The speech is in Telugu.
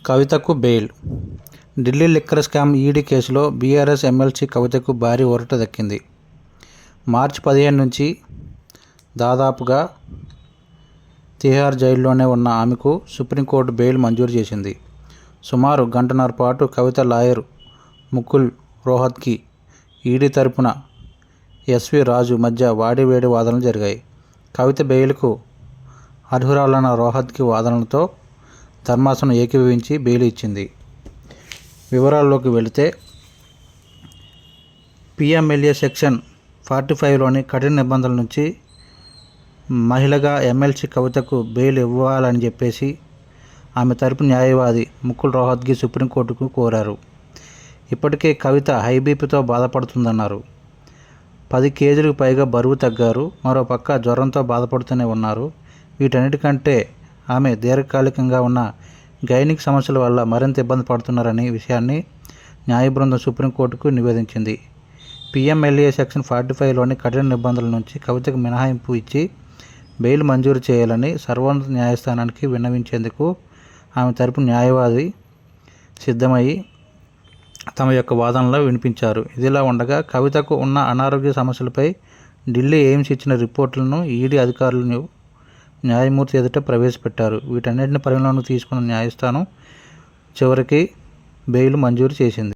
కవితకు bail. Delhi liquor scam ED కేసులో బీఆర్ఎస్ ఎమ్మెల్సీ కవితకు భారీ ఊరట దక్కింది. మార్చి 15 నుంచి దాదాపుగా తిహార్ జైల్లోనే ఉన్న ఆమెకు సుప్రీంకోర్టు బెయిల్ మంజూరు చేసింది. సుమారు గంటన్నర పాటు కవిత లాయర్ ముకుల్ రోహత్గి, ఈడీ తరపున ఎస్వి రాజు మధ్య వాడివేడి వాదనలు జరిగాయి. కవిత బెయిల్కు అర్హురాలన్న రోహత్గి వాదనలతో ధర్మాసనం ఏకీభవించి బెయిల్ ఇచ్చింది. వివరాల్లోకి వెళితే, పిఎంఎల్ఏ సెక్షన్ 45లోని కఠిన నిబంధనల నుంచి మహిళగా ఎమ్మెల్సీ కవితకు బెయిల్ ఇవ్వాలని చెప్పేసి ఆమె తరపు న్యాయవాది ముకుల్ రోహత్గి సుప్రీంకోర్టుకు కోరారు. ఇప్పటికే కవిత హై బీపీతో బాధపడుతుందన్నారు. 10 కేజీలకు పైగా బరువు తగ్గారు. మరోపక్క జ్వరంతో బాధపడుతూనే ఉన్నారు. వీటన్నిటికంటే ఆమె దీర్ఘకాలికంగా ఉన్న గైనిక్ సమస్యల వల్ల మరింత ఇబ్బంది పడుతున్నారనే విషయాన్ని న్యాయ బృందం సుప్రీంకోర్టుకు నివేదించింది. పిఎంఎల్ఏ సెక్షన్ 45లోని కఠిన నిబంధనల నుంచి కవితకు మినహాయింపు ఇచ్చి బెయిల్ మంజూరు చేయాలని సర్వోన్నత న్యాయస్థానానికి విన్నవించేందుకు ఆమె తరపు న్యాయవాది సిద్ధమై తమ యొక్క వాదనలు వినిపించారు. ఇదిలా ఉండగా, కవితకు ఉన్న అనారోగ్య సమస్యలపై ఢిల్లీ ఎయిమ్స్ ఇచ్చిన రిపోర్టులను ఈడీ అధికారులు న్యాయమూర్తి ఎదుట ప్రవేశపెట్టారు. వీటన్నిటిని పరిగణలోకి తీసుకున్న న్యాయస్థానం చివరికి బెయిల్ మంజూరు చేసింది.